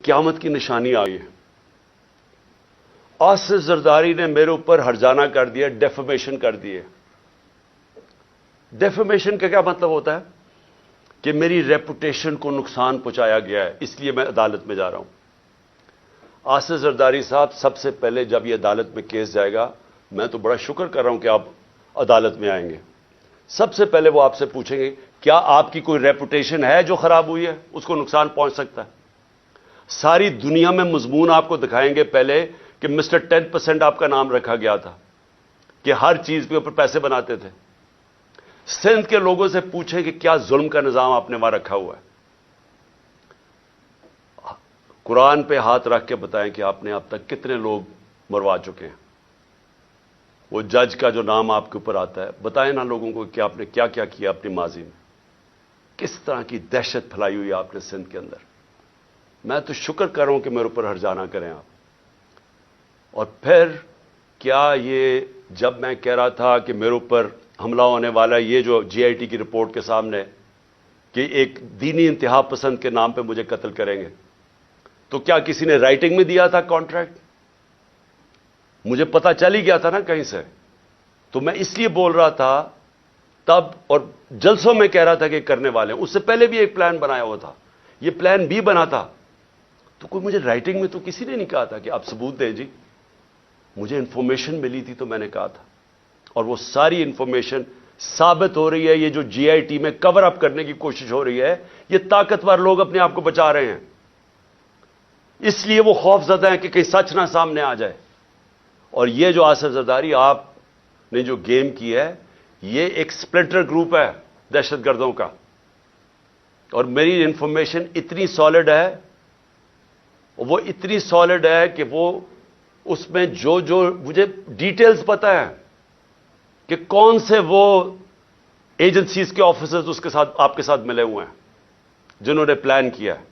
قیامت کی نشانی آئی ہے۔ آصف زرداری نے میرے اوپر ہرجانہ کر دیا، ڈیفیمیشن کر دیے۔ ڈیفیمیشن کا کیا مطلب ہوتا ہے؟ کہ میری ریپوٹیشن کو نقصان پہنچایا گیا ہے، اس لیے میں عدالت میں جا رہا ہوں۔ آصف زرداری صاحب، سب سے پہلے جب یہ عدالت میں کیس جائے گا، میں تو بڑا شکر کر رہا ہوں کہ آپ عدالت میں آئیں گے، سب سے پہلے وہ آپ سے پوچھیں گے کیا آپ کی کوئی ریپوٹیشن ہے جو خراب ہوئی ہے، اس کو نقصان پہنچ سکتا ہے۔ ساری دنیا میں مضمون آپ کو دکھائیں گے پہلے کہ مسٹر 10% آپ کا نام رکھا گیا تھا، کہ ہر چیز کے اوپر پیسے بناتے تھے۔ سندھ کے لوگوں سے پوچھیں کہ کیا ظلم کا نظام آپ نے وہاں رکھا ہوا ہے۔ قرآن پہ ہاتھ رکھ کے بتائیں کہ آپ نے اب تک کتنے لوگ مروا چکے ہیں۔ وہ جج کا جو نام آپ کے اوپر آتا ہے، بتائیں نا لوگوں کو کہ آپ نے کیا کیا کیا اپنی ماضی میں، کس طرح کی دہشت پھیلائی ہوئی آپ نے سندھ کے اندر۔ میں تو شکر کر رہا ہوں کہ میرے اوپر ہرجانہ کریں آپ۔ اور پھر کیا یہ جب میں کہہ رہا تھا کہ میرے اوپر حملہ ہونے والا، یہ جو جی آئی ٹی کی رپورٹ کے سامنے کہ ایک دینی انتہا پسند کے نام پہ مجھے قتل کریں گے، تو کیا کسی نے رائٹنگ میں دیا تھا کانٹریکٹ؟ مجھے پتا چل ہی گیا تھا نا کہیں سے، تو میں اس لیے بول رہا تھا تب، اور جلسوں میں کہہ رہا تھا کہ کرنے والے ہیں۔ اس سے پہلے بھی ایک پلان بنایا ہوا تھا، یہ پلان بھی بنا تھا، تو کوئی مجھے رائٹنگ میں تو کسی نے نہیں کہا تھا کہ آپ ثبوت دیں جی۔ مجھے انفارمیشن ملی تھی تو میں نے کہا تھا، اور وہ ساری انفارمیشن ثابت ہو رہی ہے۔ یہ جو جی آئی ٹی میں کور اپ کرنے کی کوشش ہو رہی ہے، یہ طاقتور لوگ اپنے آپ کو بچا رہے ہیں، اس لیے وہ خوف زدہ ہیں کہ کہیں سچ نہ سامنے آ جائے۔ اور یہ جو آصف زرداری آپ نے جو گیم کی ہے، یہ ایک سپلنٹر گروپ ہے دہشت گردوں کا، اور میری انفارمیشن اتنی سالڈ ہے، وہ اتنی سالڈ ہے کہ وہ اس میں جو مجھے ڈیٹیلز پتہ ہے کہ کون سے وہ ایجنسیز کے آفیسرز اس کے ساتھ آپ کے ساتھ ملے ہوئے ہیں جنہوں نے پلان کیا ہے۔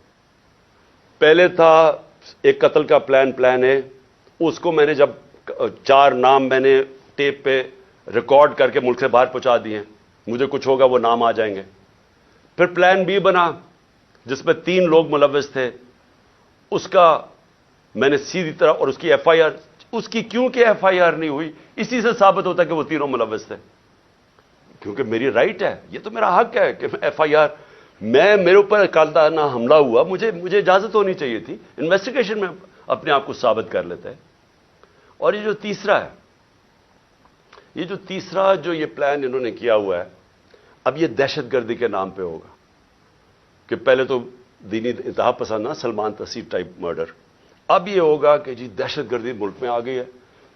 پہلے تھا ایک قتل کا پلان ہے، اس کو میں نے جب 4 نام میں نے ٹیپ پہ ریکارڈ کر کے ملک سے باہر پہنچا دیے، مجھے کچھ ہوگا وہ نام آ جائیں گے۔ پھر پلان بی بنا جس میں 3 لوگ ملوث تھے، اس کا میں نے سیدھی طرح، اور اس کی ایف آئی آر، اس کی کیونکہ ایف آئی آر نہیں ہوئی، اسی سے ثابت ہوتا کہ وہ 3 ملوث تھے، کیونکہ میری رائٹ ہے، یہ تو میرا حق ہے کہ ایف آئی آر، میرے اوپر اقالتانہ حملہ ہوا، مجھے اجازت ہونی چاہیے تھی، انویسٹیگیشن میں اپنے آپ کو ثابت کر لیتے ہیں۔ اور یہ جو تیسرا جو یہ پلان انہوں نے کیا ہوا ہے، اب یہ دہشت گردی کے نام پہ ہوگا، کہ پہلے تو دینی انتہا پسند نا، سلمان تسیر ٹائپ مرڈر، اب یہ ہوگا کہ جی دہشت گردی ملک میں آ گئی ہے،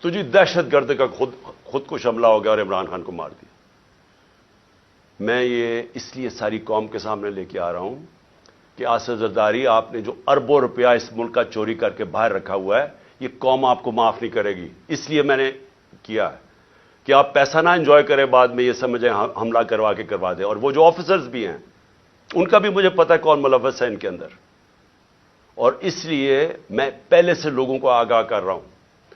تو جی دہشت گرد کا خود کش حملہ ہو گیا اور عمران خان کو مار دیا۔ میں یہ اس لیے ساری قوم کے سامنے لے کے آ رہا ہوں کہ آصف زرداری، آپ نے جو اربوں روپیہ اس ملک کا چوری کر کے باہر رکھا ہوا ہے، یہ قوم آپ کو معاف نہیں کرے گی۔ اس لیے میں نے کیا ہے کہ آپ پیسہ نہ انجوائے کریں، بعد میں یہ سمجھیں حملہ کروا دیں۔ اور وہ جو آفیسرز بھی ہیں، ان کا بھی مجھے پتہ ہے کون ملوث ہے ان کے اندر، اور اس لیے میں پہلے سے لوگوں کو آگاہ کر رہا ہوں،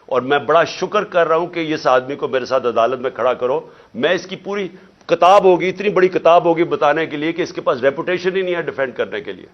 اور میں بڑا شکر کر رہا ہوں کہ اس آدمی کو میرے ساتھ عدالت میں کھڑا کرو۔ میں اس کی پوری کتاب ہوگی، اتنی بڑی کتاب ہوگی بتانے کے لیے کہ اس کے پاس ریپوٹیشن ہی نہیں ہے ڈیفینڈ کرنے کے لیے۔